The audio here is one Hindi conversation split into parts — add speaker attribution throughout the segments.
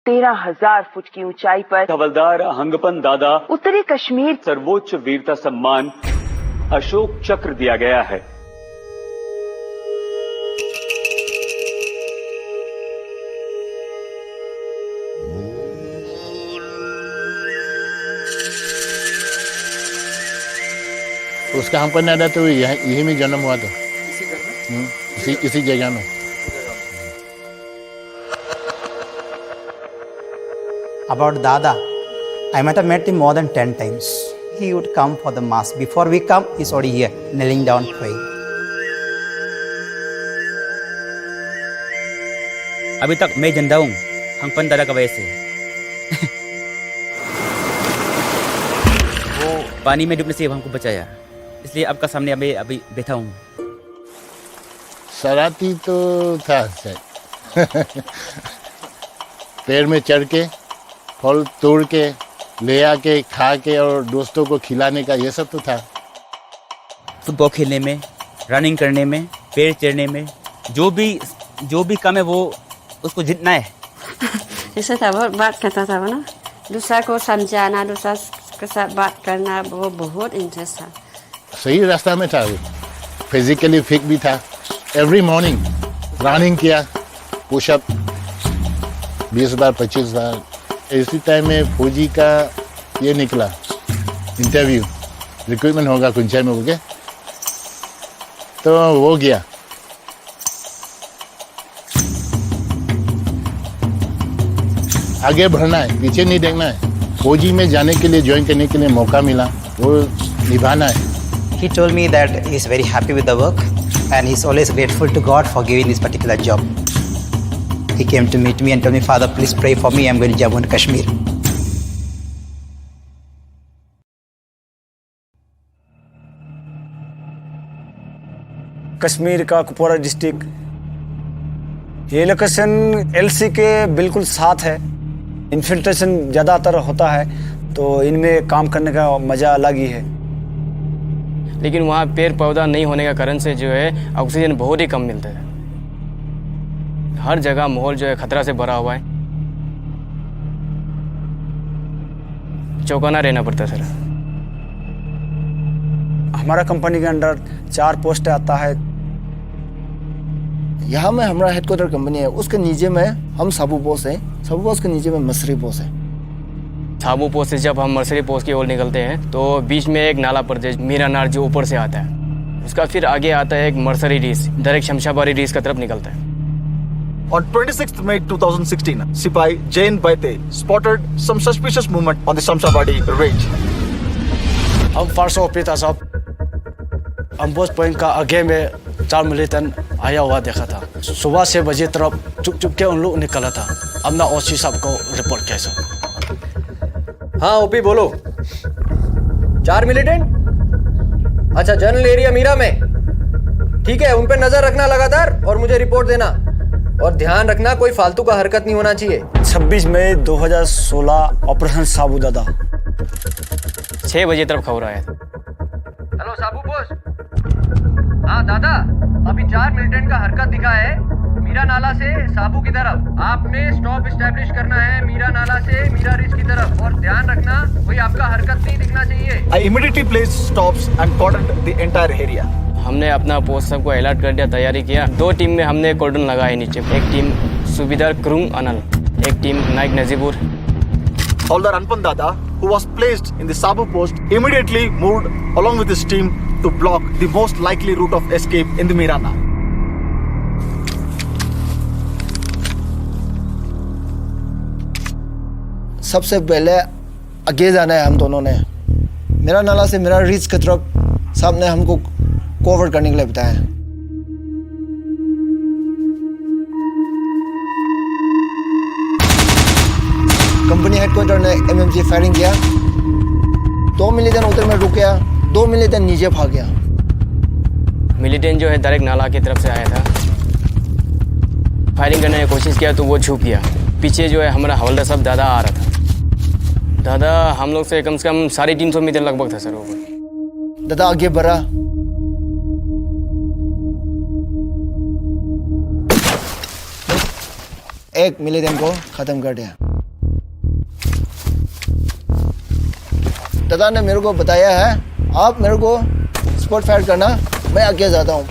Speaker 1: 13,000 फुट की ऊंचाई पर
Speaker 2: हवलदार हंगपन दादा
Speaker 1: उत्तरी कश्मीर
Speaker 2: सर्वोच्च वीरता सम्मान अशोक चक्र दिया गया है।
Speaker 3: उसका हम पर दादा तो यही में जन्म हुआ था, इसी जगह में।
Speaker 4: About Dada, I might have met him more than 10 times. He would come for the mass. Before we come, he's already here, kneeling down, praying.
Speaker 5: अभी तक मैं जिंदा हूँ हंगपन दादा की वजह से। वो पानी में डूबने से हमको बचाया, इसलिए आपका सामने अभी बैठा हूँ।
Speaker 3: शरारती तो था शायद। पेड़ में चढ़ के फल तोड़ के ले आके खा के और दोस्तों को खिलाने का ये सब तो था।
Speaker 5: फुटबॉल खेलने में, रनिंग करने में, पेड़ चढ़ने में, जो भी काम है वो उसको जीतना है।
Speaker 6: जैसे था बहुत बात करता था ना, दूसरा को समझाना, दूसरा के साथ बात करना, वो बहुत इंटरेस्ट था।
Speaker 3: सही रास्ता में था वो, फिजिकली फिट भी था। एवरी मॉर्निंग रनिंग किया, पुशअप 20 बार 25 बार। इसी टाइम में फौजी का ये निकला इंटरव्यू, रिक्रूटमेंट होगा कुंचाई में होके, तो वो गया। आगे बढ़ना है, पीछे नहीं देखना है। फौजी में जाने के लिए, ज्वाइन करने के लिए मौका मिला, वो निभाना है।
Speaker 4: He told me that he's very happy with the work and he's always grateful to God for giving this particular job. He came to meet me and told me, Father, please pray for me. I'm going to Jammu and Kashmir.
Speaker 7: Kashmir का कुपवाड़ा डिस्ट्रिक्ट, ये लोकेशन एलसी के बिल्कुल साथ है। इन्फिल्ट्रेशन ज़्यादातर होता है, तो इनमें काम करने का मज़ा अलग ही है।
Speaker 8: लेकिन वहाँ पेड़ पौधा नहीं होने का कारण से जो है ऑक्सीजन बहुत ही कम मिलता है। हर जगह माहौल जो है खतरा से भरा हुआ है, चौकन्ना रहना पड़ता है सर।
Speaker 7: हमारा कंपनी के अंडर 4 पोस्ट आता है।
Speaker 9: यहाँ में हमारा हेडक्वार्टर कंपनी है, उसके नीचे में हम साबू पोस्ट है, साबू पोस्ट के नीचे में मसरी पोस्ट है।
Speaker 8: साबू पोस्ट से जब हम मर्सरी पोस्ट की ओर निकलते हैं तो बीच में एक नाला पड़ता है, मीरा नार, जो ऊपर से आता है। उसका फिर आगे आता है एक मर्सरी रीस, डायरेक्ट शमशाबादी रीस की तरफ निकलता है।
Speaker 10: On 26th May 2016, Sipai Jain Baite spotted some suspicious movement on the Shamshabadi range.
Speaker 7: हम फारसो पीता साहब अम्बोज पॉइंट का आगे में 4 मिलिटेंट आया हुआ देखा था। सुबह 6 बजे तरफ चुप के उन लोग निकला था। हमने ओसी साहब को रिपोर्ट किया साहब।
Speaker 11: हाँ ओपी बोलो। 4 मिलिटेंट? अच्छा, जनरल एरिया मीरा में। ठीक है, उन पे नजर रखना लगातार और मुझे रिपोर्ट देना। और ध्यान रखना, कोई फालतू का हरकत नहीं होना चाहिए।
Speaker 7: 26 मई 2016 ऑपरेशन साबू दादा
Speaker 8: 6 बजे तरफ खबर आया था।
Speaker 11: हेलो साबू पोस्ट। हाँ दादा, अभी 4 मिलिटेंट का हरकत दिखा है मीरा नाला से साबू की तरफ। आपने स्टॉप एस्टैब्लिश करना है मीरा नाला से मीरा रिज की तरफ, और ध्यान रखना कोई आपका हरकत नहीं दिखना चाहिए।
Speaker 10: I immediately placed stops and cordoned the entire area.
Speaker 8: हमने अपना पोस्ट सबको अलर्ट कर दिया, तैयारी किया। 2 टीम में हमने कॉर्डन लगाए नीचे। एक टीम सुबेदार क्रुंग अनल, एक team Naik Najibur.
Speaker 10: Haldar Anpan Dada, who was placed in the Sabu post, immediately moved along with his team to block the most likely route of escape in the Mirana.
Speaker 9: सबसे पहले आगे जाना है हम दोनों ने। मेरा नाला से मेरा रीच की तरफ साहब ने हमको कवर करने के लिए बताया। कंपनी हेडक्वार्टर ने एमएमजी फायरिंग किया। 2 मिलिटेंट उधर में रुक गया, 2 मिलिटेंट नीचे भाग गया।
Speaker 8: मिलिटेंट जो है डायरेक्ट नाला की तरफ से आया था। फायरिंग करने की कोशिश किया तो वो छुप गया। पीछे जो है हमारा हवलदार साहब दादा आ रहा था। दादा हम लोग से कम 350 मीटर लगभग था सर वो।
Speaker 9: दादा आगे बढ़ा, एक मिलिटेंट को खत्म कर दिया। दादा ने मेरे को बताया है, आप मेरे को स्पॉट फायर करना, मैं आगे जाता हूँ।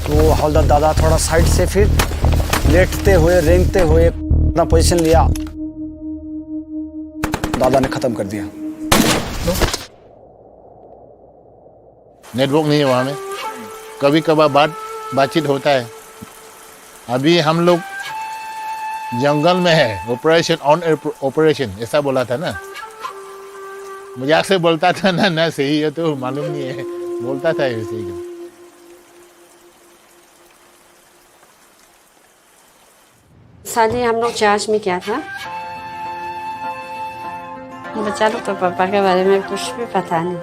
Speaker 7: तो हवलदार दादा थोड़ा साइड से फिर लेटते हुए रेंगते हुए अपना पोजीशन लिया, दादा ने खत्म कर दिया।
Speaker 3: नेटवर्क नहीं है वहाँ में, कभी कभार बातचीत होता है। अभी हम लोग जंगल में है, ऑपरेशन ऑन ऑपरेशन ऐसा बोला था ना, मजाक से बोलता था ना सही है तो मालूम नहीं है, बोलता था ऐसे ही।
Speaker 6: शादी हम लोग चर्च में किया था। बच्चा लोग तो पापा के बारे में कुछ भी पता नहीं।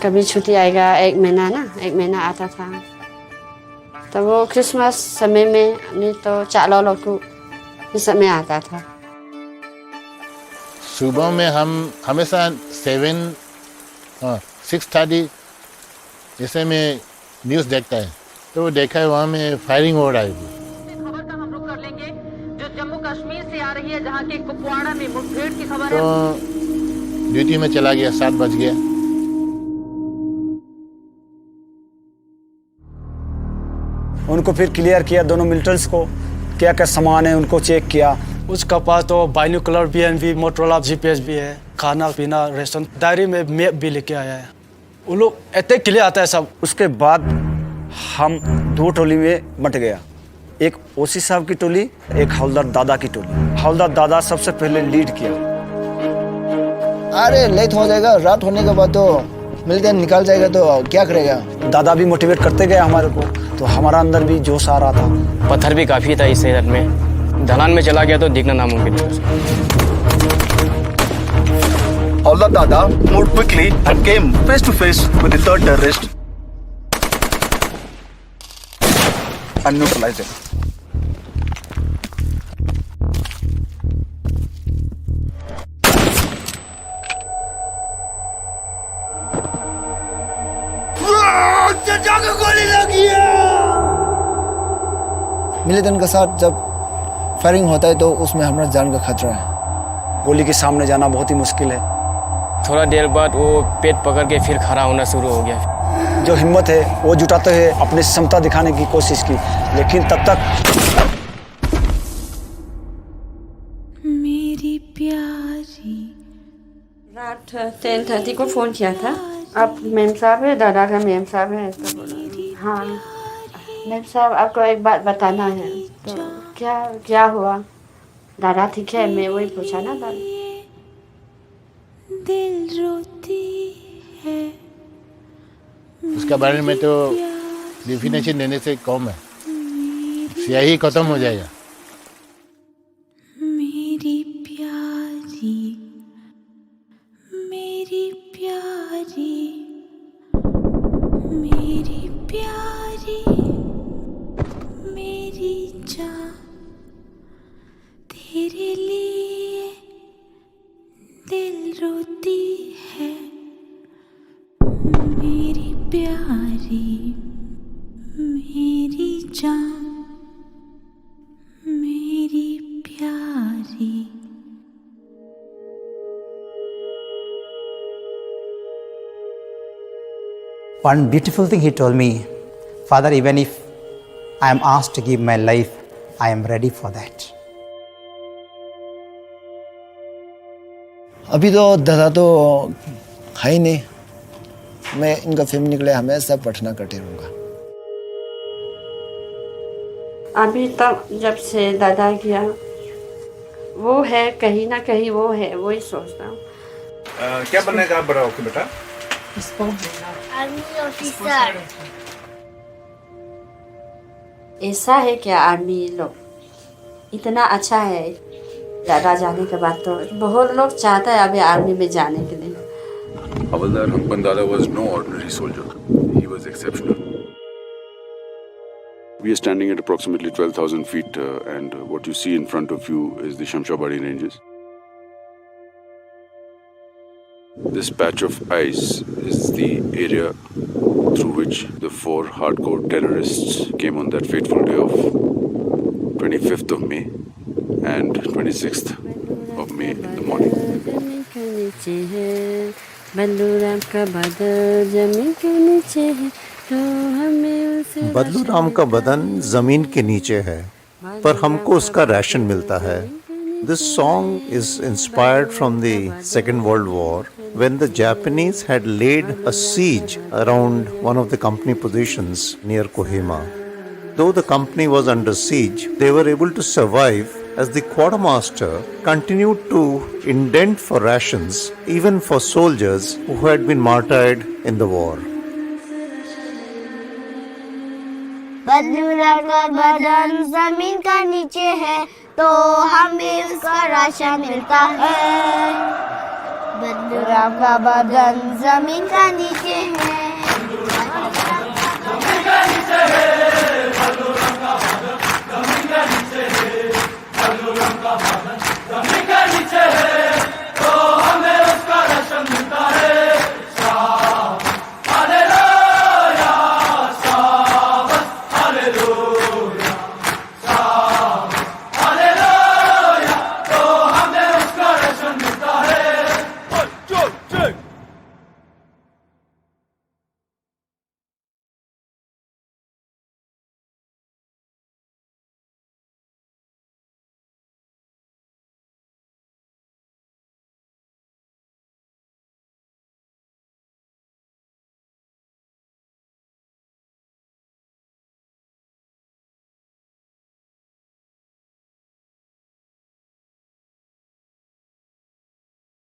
Speaker 6: कभी छुट्टी आएगा, एक महीना आता था। तो वो क्रिसमस समय में नहीं तो चालो लोग को इस समय आता था।
Speaker 3: सुबह में हम हमेशा 6:30 ऐसे में न्यूज़ देखता है, तो देखा है वहाँ में फायरिंग हो रहा है।
Speaker 12: खबर का हम रुख कर लेंगे जो जम्मू कश्मीर से आ रही है, जहाँ के कुपवाड़ा में मुठभेड़ की खबर है।
Speaker 3: तो ड्यूटी में चला गया, 7 बज गया।
Speaker 7: उनको फिर क्लियर किया, दोनों मिलिटेंट्स को क्या क्या सामान है उनको चेक किया। उसका पास तो बाइनोकुलर BNB, मोटरोला GPS भी है, खाना पीना रेशन, डायरी में मैप भी लेके आया है। वो लोग इतने क्लियर आता है सब। उसके बाद हम 2 टोली में बंट गया, एक ओसी साहब की टोली, एक हवलदार दादा की टोली। हवलदार दादा सबसे पहले लीड किया।
Speaker 9: अरे लेट हो जाएगा, रात होने के बाद तो मिलते निकाल जाएगा तो क्या करेगा।
Speaker 7: दादा भी मोटिवेट करते गए हमारे को, तो हमारा अंदर भी जोश आ रहा था।
Speaker 8: पत्थर भी काफ़ी था इस शहर में, ढलान में चला गया तो दिखना नामुमकिन था।
Speaker 10: Hawldaar Dada moved quickly and came face to face with the third terrorist and neutralized him.
Speaker 9: Militant के साथ जब फायरिंग होता है तो उसमें हमारा जान का खतरा है।
Speaker 7: गोली के सामने जाना बहुत ही मुश्किल है।
Speaker 8: थोड़ा देर बाद वो पेट पकड़ के फिर खड़ा होना शुरू हो गया।
Speaker 7: जो हिम्मत है वो जुटाते हुए अपनी क्षमता दिखाने की कोशिश की, लेकिन तब तक
Speaker 13: मेरी प्यारी
Speaker 6: रात 10:30 को फ़ोन किया था। आप मेम साहब है, दादा का मेम साहब है। तो हाँ मेम साहब, आपको एक बात बताना है। तो क्या हुआ? दादा ठीक है? मैं वही पूछा ना दादा।
Speaker 13: दिल रोती है।
Speaker 3: उसके बारे में तो डेफिनेशन देने से कम है, स्याही खत्म हो जाएगा।
Speaker 13: मेरी प्यारी, मेरी प्यारी, मेरी प्यारी, मेरी जान, तेरे लिए दिल रोती है। मेरी प्यारी, मेरी जान, मेरी प्यारी।
Speaker 4: One beautiful thing he told me, Father, even if I am asked to give my life, I am ready for that.
Speaker 9: अभी तो दादा तो है ही नहीं, मैं इनका फैमिली के लिए हमेशा प्रार्थना करते रहूँगा।
Speaker 6: अभी तक जब से दादा गया, वो है कहीं ना कहीं, वो है, वही सोचता हूँ।
Speaker 14: क्या बनने का बड़ा होके बेटा?
Speaker 13: Army officer.
Speaker 6: ऐसा है क्या? आर्मी लोग इतना अच्छा है। दादा जाने के बाद तो बहुत लोग चाहता है अभी आर्मी में जाने के लिए।
Speaker 14: Havaldar Hanpan Dada was no ordinary soldier. He was exceptional. We are standing at approximately 12,000 feet and what you see in front of you is the Shamshabari ranges. This patch of ice is the area through which the 4 hardcore terrorists came on that fateful day of 25th of May and 26th of May in the morning.
Speaker 15: बदलू राम का बदन जमीन के नीचे है, पर हमको उसका राशन मिलता है. This song is inspired from the Second World War, when the Japanese had laid a siege around one of the company positions near Kohima. Though the company was under siege, they were able to survive as the quartermaster continued to indent for rations even for soldiers who had been martyred in the war.
Speaker 13: बदलू राम का बदन जमीन का नीचे है, तो हमें उसका राशन मिलता है. बदलू राम का बदन जमीन का नीचे है.